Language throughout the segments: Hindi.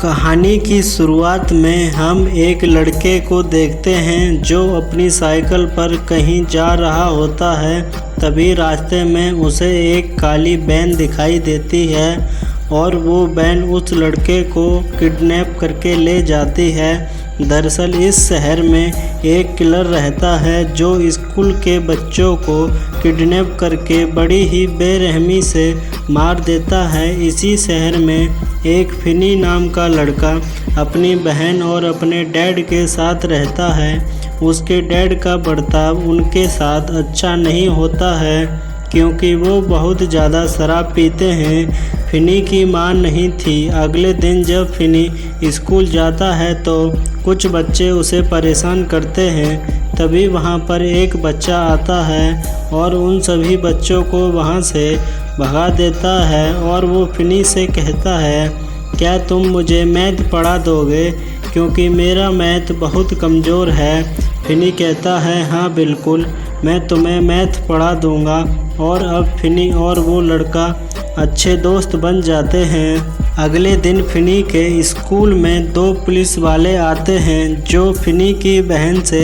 कहानी की शुरुआत में हम एक लड़के को देखते हैं जो अपनी साइकिल पर कहीं जा रहा होता है। तभी रास्ते में उसे एक काली वैन दिखाई देती है और वो वैन उस लड़के को किडनैप करके ले जाती है। दरअसल इस शहर में एक किलर रहता है जो स्कूल के बच्चों को किडनैप करके बड़ी ही बेरहमी से मार देता है। इसी शहर में एक फिनी नाम का लड़का अपनी बहन और अपने डैड के साथ रहता है। उसके डैड का बर्ताव उनके साथ अच्छा नहीं होता है क्योंकि वो बहुत ज़्यादा शराब पीते हैं। फिनी की मां नहीं थी। अगले दिन जब फिनी स्कूल जाता है तो कुछ बच्चे उसे परेशान करते हैं। तभी वहाँ पर एक बच्चा आता है और उन सभी बच्चों को वहाँ से भगा देता है और वो फिनी से कहता है, क्या तुम मुझे मैथ पढ़ा दोगे क्योंकि मेरा मैथ बहुत कमज़ोर है। फिनी कहता है, हाँ बिल्कुल, मैं तुम्हें मैथ पढ़ा दूँगा। और अब फिनी और वो लड़का अच्छे दोस्त बन जाते हैं। अगले दिन फिनी के स्कूल में दो पुलिस वाले आते हैं जो फिनी की बहन से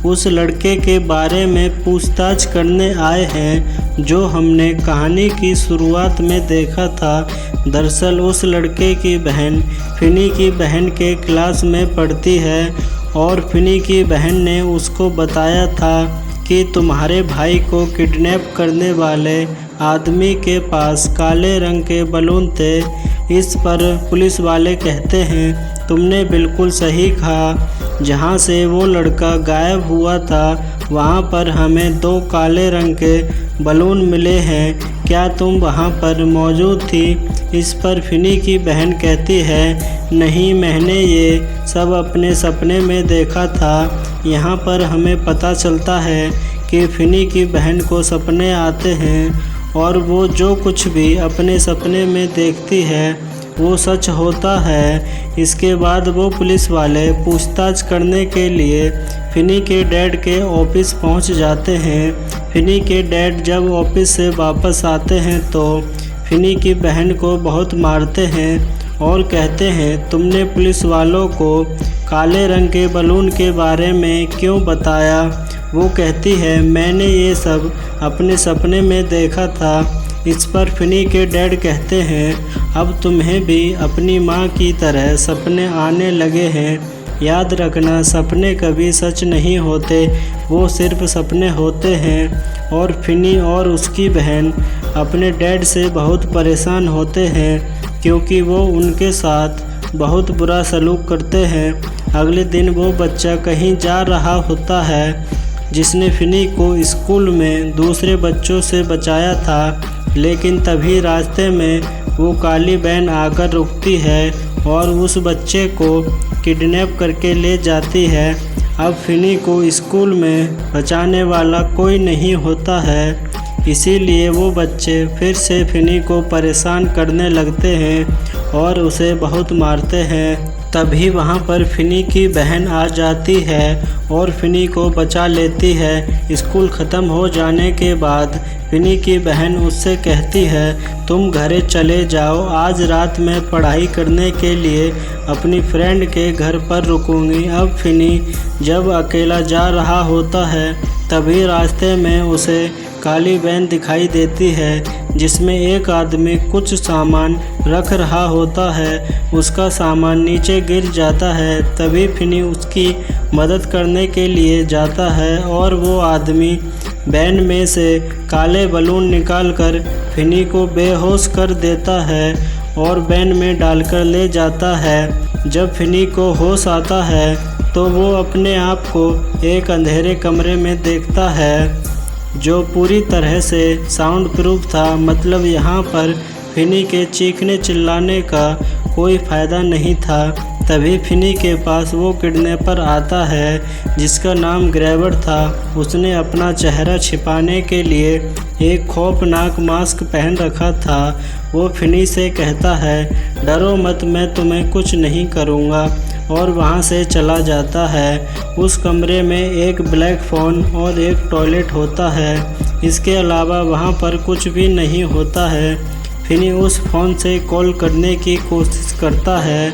उस लड़के के बारे में पूछताछ करने आए हैं जो हमने कहानी की शुरुआत में देखा था। दरअसल उस लड़के की बहन फिनी की बहन के क्लास में पढ़ती है और फिनी की बहन ने उसको बताया था कि तुम्हारे भाई को किडनैप करने वाले आदमी के पास काले रंग के बलून थे। इस पर पुलिस वाले कहते हैं, तुमने बिल्कुल सही कहा, जहां से वो लड़का गायब हुआ था वहां पर हमें दो काले रंग के बलून मिले हैं। क्या तुम वहां पर मौजूद थी? इस पर फिनी की बहन कहती है, नहीं, मैंने ये सब अपने सपने में देखा था। यहाँ पर हमें पता चलता है कि फिनी की बहन को सपने आते हैं और वो जो कुछ भी अपने सपने में देखती है वो सच होता है। इसके बाद वो पुलिस वाले पूछताछ करने के लिए फिनी के डैड के ऑफिस पहुंच जाते हैं। फिनी के डैड जब ऑफिस से वापस आते हैं तो फिनी की बहन को बहुत मारते हैं और कहते हैं, तुमने पुलिस वालों को काले रंग के बलून के बारे में क्यों बताया? वो कहती है, मैंने ये सब अपने सपने में देखा था। इस पर फिनी के डैड कहते हैं, अब तुम्हें भी अपनी माँ की तरह सपने आने लगे हैं। याद रखना, सपने कभी सच नहीं होते, वो सिर्फ सपने होते हैं। और फिनी और उसकी बहन अपने डैड से बहुत परेशान होते हैं क्योंकि वो उनके साथ बहुत बुरा सलूक करते हैं। अगले दिन वो बच्चा कहीं जा रहा होता है जिसने फिनी को स्कूल में दूसरे बच्चों से बचाया था, लेकिन तभी रास्ते में वो काली वैन आकर रुकती है और उस बच्चे को किडनैप करके ले जाती है। अब फिनी को स्कूल में बचाने वाला कोई नहीं होता है, इसीलिए वो बच्चे फिर से फिनी को परेशान करने लगते हैं और उसे बहुत मारते हैं। तभी वहाँ पर फिनी की बहन आ जाती है और फिनी को बचा लेती है। स्कूल ख़त्म हो जाने के बाद फिनी की बहन उससे कहती है, तुम घरे चले जाओ, आज रात मैं पढ़ाई करने के लिए अपनी फ्रेंड के घर पर रुकूंगी। अब फिनी जब अकेला जा रहा होता है तभी रास्ते में उसे काली वैन दिखाई देती है जिसमें एक आदमी कुछ सामान रख रहा होता है। उसका सामान नीचे गिर जाता है। तभी फिनी उसकी मदद करने के लिए जाता है और वो आदमी वैन में से काले बलून निकालकर फिनी को बेहोश कर देता है और वैन में डालकर ले जाता है। जब फिनी को होश आता है तो वो अपने आप को एक अंधेरे कमरे में देखता है जो पूरी तरह से साउंड प्रूफ था। मतलब यहाँ पर फिनी के चीखने चिल्लाने का कोई फ़ायदा नहीं था। तभी फिनी के पास वो किडनैपर आता है जिसका नाम ग्रेवर था। उसने अपना चेहरा छिपाने के लिए एक खौफनाक मास्क पहन रखा था। वो फिनी से कहता है, डरो मत, मैं तुम्हें कुछ नहीं करूँगा, और वहाँ से चला जाता है। उस कमरे में एक ब्लैक फ़ोन और एक टॉयलेट होता है। इसके अलावा वहाँ पर कुछ भी नहीं होता है। फिनी उस फ़ोन से कॉल करने की कोशिश करता है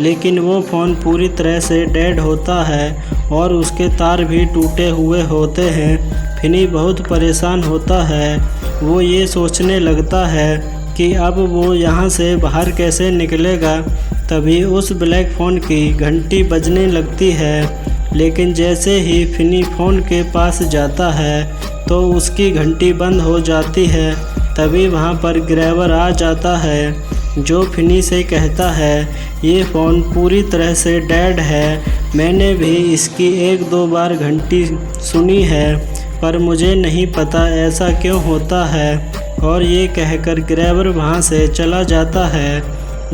लेकिन वो फ़ोन पूरी तरह से डेड होता है और उसके तार भी टूटे हुए होते हैं। फिनी बहुत परेशान होता है। वो ये सोचने लगता है कि अब वो यहाँ से बाहर कैसे निकलेगा। तभी उस ब्लैक फ़ोन की घंटी बजने लगती है, लेकिन जैसे ही फिनी फ़ोन के पास जाता है तो उसकी घंटी बंद हो जाती है। तभी वहाँ पर ग्रैबर आ जाता है जो फिनी से कहता है ये फ़ोन पूरी तरह से डेड है। मैंने भी इसकी 1-2 बार घंटी सुनी है, पर मुझे नहीं पता ऐसा क्यों होता है। और ये कहकर ग्रैबर वहाँ से चला जाता है।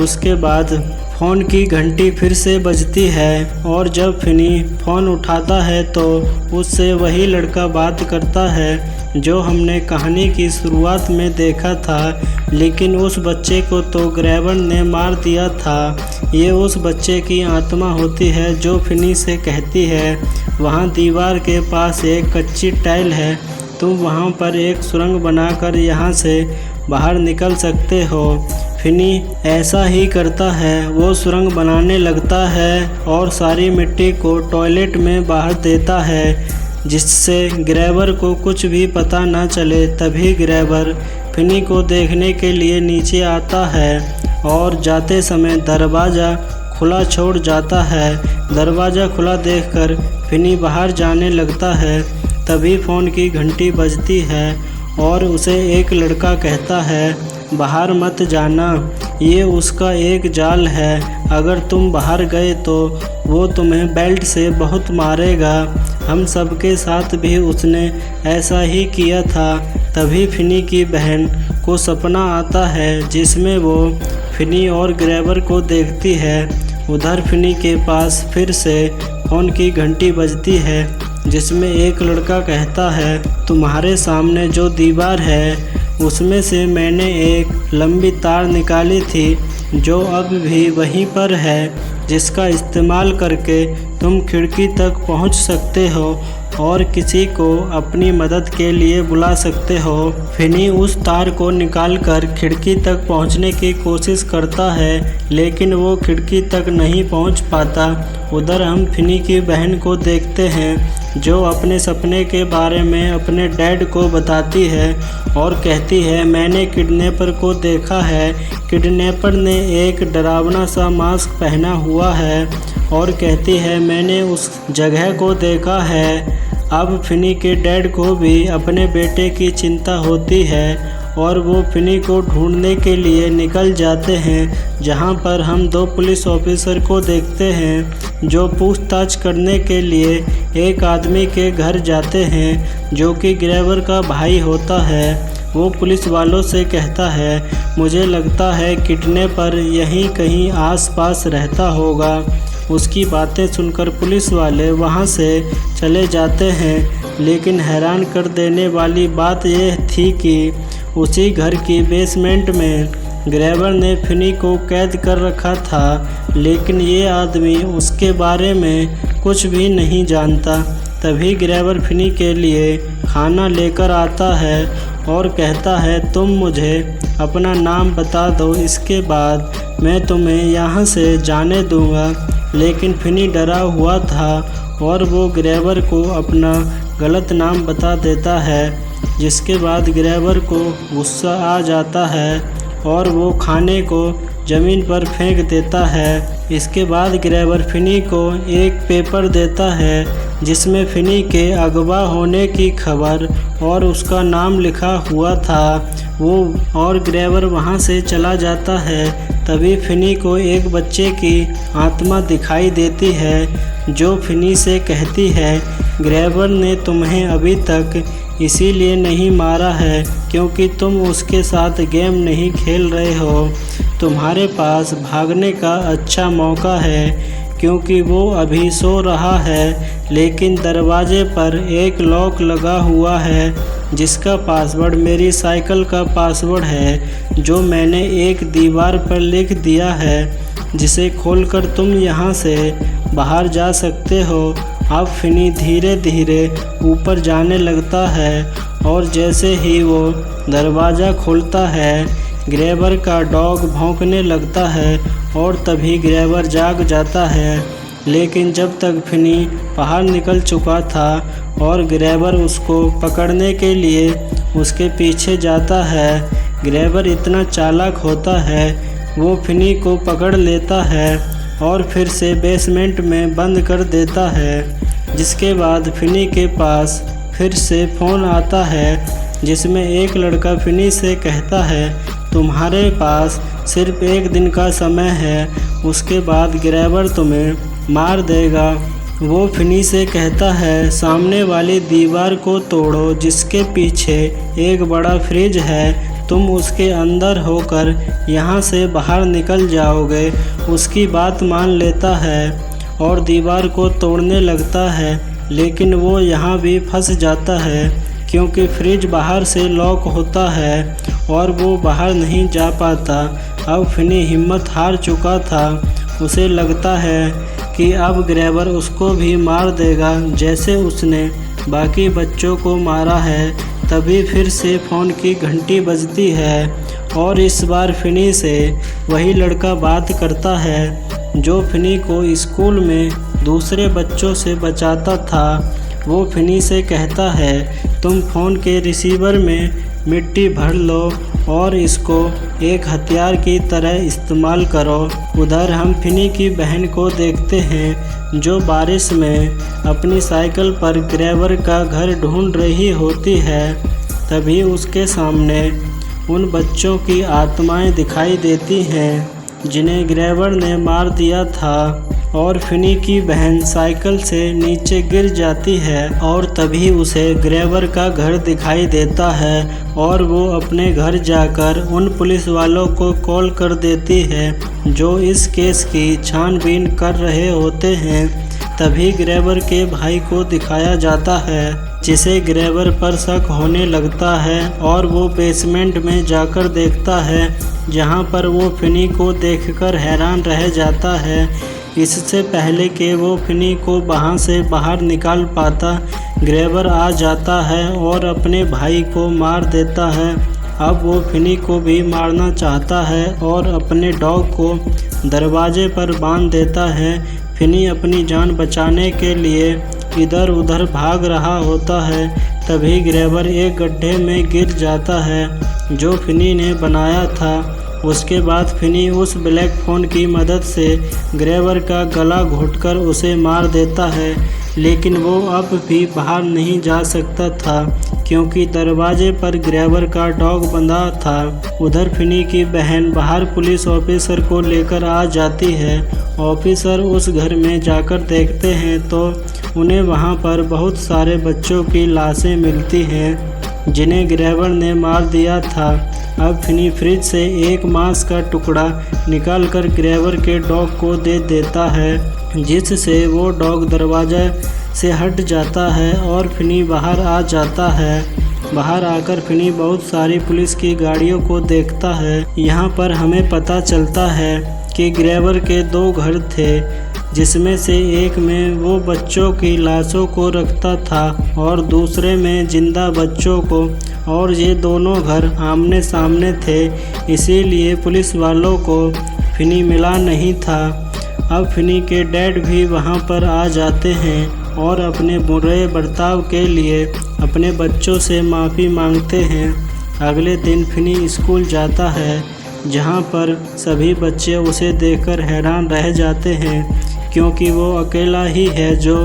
उसके बाद फ़ोन की घंटी फिर से बजती है और जब फिनी फ़ोन उठाता है तो उससे वही लड़का बात करता है जो हमने कहानी की शुरुआत में देखा था, लेकिन उस बच्चे को तो ग्रैबर ने मार दिया था। ये उस बच्चे की आत्मा होती है जो फिनी से कहती है वहाँ दीवार के पास एक कच्ची टाइल है, तुम वहाँ पर एक सुरंग बनाकर यहाँ से बाहर निकल सकते हो। फिनी ऐसा ही करता है। वो सुरंग बनाने लगता है और सारी मिट्टी को टॉयलेट में बाहर देता है जिससे ग्रैबर को कुछ भी पता ना चले। तभी ग्रैबर फिनी को देखने के लिए नीचे आता है और जाते समय दरवाज़ा खुला छोड़ जाता है। दरवाज़ा खुला देखकर फिनी बाहर जाने लगता है। तभी फ़ोन की घंटी बजती है और उसे एक लड़का कहता है बाहर मत जाना, ये उसका एक जाल है। अगर तुम बाहर गए तो वो तुम्हें बेल्ट से बहुत मारेगा। हम सबके साथ भी उसने ऐसा ही किया था। तभी फिनी की बहन को सपना आता है जिसमें वो फिनी और ग्रैबर को देखती है। उधर फिनी के पास फिर से फ़ोन की घंटी बजती है जिसमें एक लड़का कहता है तुम्हारे सामने जो दीवार है उसमें से मैंने एक लंबी तार निकाली थी जो अब भी वहीं पर है, जिसका इस्तेमाल करके तुम खिड़की तक पहुंच सकते हो और किसी को अपनी मदद के लिए बुला सकते हो। फिनी उस तार को निकालकर खिड़की तक पहुंचने की कोशिश करता है, लेकिन वो खिड़की तक नहीं पहुंच पाता। उधर हम फिनी की बहन को देखते हैं जो अपने सपने के बारे में अपने डैड को बताती है और कहती है मैंने किडनैपर को देखा है। किडनैपर ने एक डरावना सा मास्क पहना हुआ है और कहती है मैंने उस जगह को देखा है। अब फिनी के डैड को भी अपने बेटे की चिंता होती है और वो फिनी को ढूंढने के लिए निकल जाते हैं, जहां पर हम 2 पुलिस ऑफिसर को देखते हैं जो पूछताछ करने के लिए एक आदमी के घर जाते हैं जो कि ग्रैबर का भाई होता है। वो पुलिस वालों से कहता है मुझे लगता है किडनैपर यहीं कहीं आसपास रहता होगा। उसकी बातें सुनकर पुलिस वाले वहां से चले जाते हैं, लेकिन हैरान कर देने वाली बात यह थी कि उसी घर की बेसमेंट में ग्रैबर ने फिनी को कैद कर रखा था, लेकिन ये आदमी उसके बारे में कुछ भी नहीं जानता। तभी ग्रैबर फिनी के लिए खाना लेकर आता है और कहता है तुम मुझे अपना नाम बता दो, इसके बाद मैं तुम्हें यहाँ से जाने दूँगा। लेकिन फिनी डरा हुआ था और वो ग्रैबर को अपना गलत नाम बता देता है, जिसके बाद ग्रैबर को गुस्सा आ जाता है और वो खाने को ज़मीन पर फेंक देता है। इसके बाद ग्रैबर फिनी को एक पेपर देता है जिसमें फिनी के अगवा होने की खबर और उसका नाम लिखा हुआ था। वो और ग्रैबर वहाँ से चला जाता है। तभी फिनी को एक बच्चे की आत्मा दिखाई देती है जो फिनी से कहती है ग्रैबर ने तुम्हें अभी तक इसीलिए नहीं मारा है क्योंकि तुम उसके साथ गेम नहीं खेल रहे हो। तुम्हारे पास भागने का अच्छा मौका है क्योंकि वो अभी सो रहा है, लेकिन दरवाजे पर एक लॉक लगा हुआ है जिसका पासवर्ड मेरी साइकिल का पासवर्ड है जो मैंने एक दीवार पर लिख दिया है, जिसे खोलकर तुम यहाँ से बाहर जा सकते हो। अब फिनी धीरे धीरे ऊपर जाने लगता है और जैसे ही वो दरवाज़ा खोलता है ग्रैबर का डॉग भौंकने लगता है और तभी ग्रैबर जाग जाता है। लेकिन जब तक फिनी बाहर निकल चुका था और ग्रैबर उसको पकड़ने के लिए उसके पीछे जाता है। ग्रैबर इतना चालाक होता है, वो फिनी को पकड़ लेता है और फिर से बेसमेंट में बंद कर देता है। जिसके बाद फिनी के पास फिर से फ़ोन आता है जिसमें एक लड़का फिनी से कहता है, तुम्हारे पास सिर्फ 1 दिन का समय है, उसके बाद ग्रैबर तुम्हें मार देगा। वो फिनी से कहता है, सामने वाली दीवार को तोड़ो जिसके पीछे एक बड़ा फ्रिज है, तुम उसके अंदर होकर यहाँ से बाहर निकल जाओगे। उसकी बात मान लेता है और दीवार को तोड़ने लगता है, लेकिन वो यहाँ भी फंस जाता है क्योंकि फ्रिज बाहर से लॉक होता है और वो बाहर नहीं जा पाता। अब फिनी हिम्मत हार चुका था, उसे लगता है कि अब ग्रैबर उसको भी मार देगा जैसे उसने बाकी बच्चों को मारा है। तभी फिर से फ़ोन की घंटी बजती है और इस बार फिनी से वही लड़का बात करता है जो फिनी को स्कूल में दूसरे बच्चों से बचाता था। वो फिनी से कहता है, तुम फ़ोन के रिसीवर में मिट्टी भर लो और इसको एक हथियार की तरह इस्तेमाल करो। उधर हम फिनी की बहन को देखते हैं जो बारिश में अपनी साइकिल पर ग्रैबर का घर ढूंढ रही होती है। तभी उसके सामने उन बच्चों की आत्माएं दिखाई देती हैं जिन्हें ग्रैबर ने मार दिया था और फिनी की बहन साइकिल से नीचे गिर जाती है और तभी उसे ग्रैबर का घर दिखाई देता है और वो अपने घर जाकर उन पुलिस वालों को कॉल कर देती है जो इस केस की छानबीन कर रहे होते हैं। तभी ग्रैबर के भाई को दिखाया जाता है जिसे ग्रैबर पर शक होने लगता है और वो बेसमेंट में जाकर देखता है जहाँ पर वो फिनी को देखकर हैरान रह जाता है। इससे पहले कि वो फिनी को वहाँ से बाहर निकाल पाता, ग्रैबर आ जाता है और अपने भाई को मार देता है। अब वो फिनी को भी मारना चाहता है और अपने डॉग को दरवाजे पर बांध देता है। फिनी अपनी जान बचाने के लिए इधर उधर भाग रहा होता है। तभी ग्रैबर एक गड्ढे में गिर जाता है जो फिनी ने बनाया था। उसके बाद फिनी उस ब्लैक फ़ोन की मदद से ग्रैबर का गला घोंटकर उसे मार देता है, लेकिन वो अब भी बाहर नहीं जा सकता था क्योंकि दरवाजे पर ग्रैबर का डॉग बंधा था। उधर फिनी की बहन बाहर पुलिस ऑफिसर को लेकर आ जाती है। ऑफिसर उस घर में जाकर देखते हैं तो उन्हें वहाँ पर बहुत सारे बच्चों की लाशें मिलती हैं जिन्हें ग्रैबर ने मार दिया था। अब फिनी फ्रिज से एक मांस का टुकड़ा निकालकर ग्रैबर के डॉग को दे देता है जिससे वो डॉग दरवाजे से हट जाता है और फिनी बाहर आ जाता है। बाहर आकर फिनी बहुत सारी पुलिस की गाड़ियों को देखता है। यहाँ पर हमें पता चलता है कि ग्रैबर के 2 घर थे जिसमें से एक में वो बच्चों की लाशों को रखता था और दूसरे में जिंदा बच्चों को, और ये दोनों घर आमने सामने थे, इसीलिए पुलिस वालों को फिनी मिला नहीं था। अब फिनी के डैड भी वहाँ पर आ जाते हैं और अपने बुरे बर्ताव के लिए अपने बच्चों से माफ़ी मांगते हैं। अगले दिन फिनी स्कूल जाता है जहाँ पर सभी बच्चे उसे देखकर हैरान रह जाते हैं क्योंकि वो अकेला ही है जो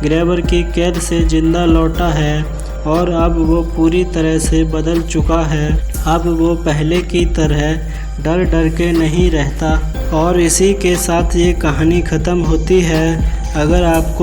ग्रैबर की कैद से ज़िंदा लौटा है और अब वो पूरी तरह से बदल चुका है। अब वो पहले की तरह डर डर के नहीं रहता। और इसी के साथ ये कहानी ख़त्म होती है। अगर आपको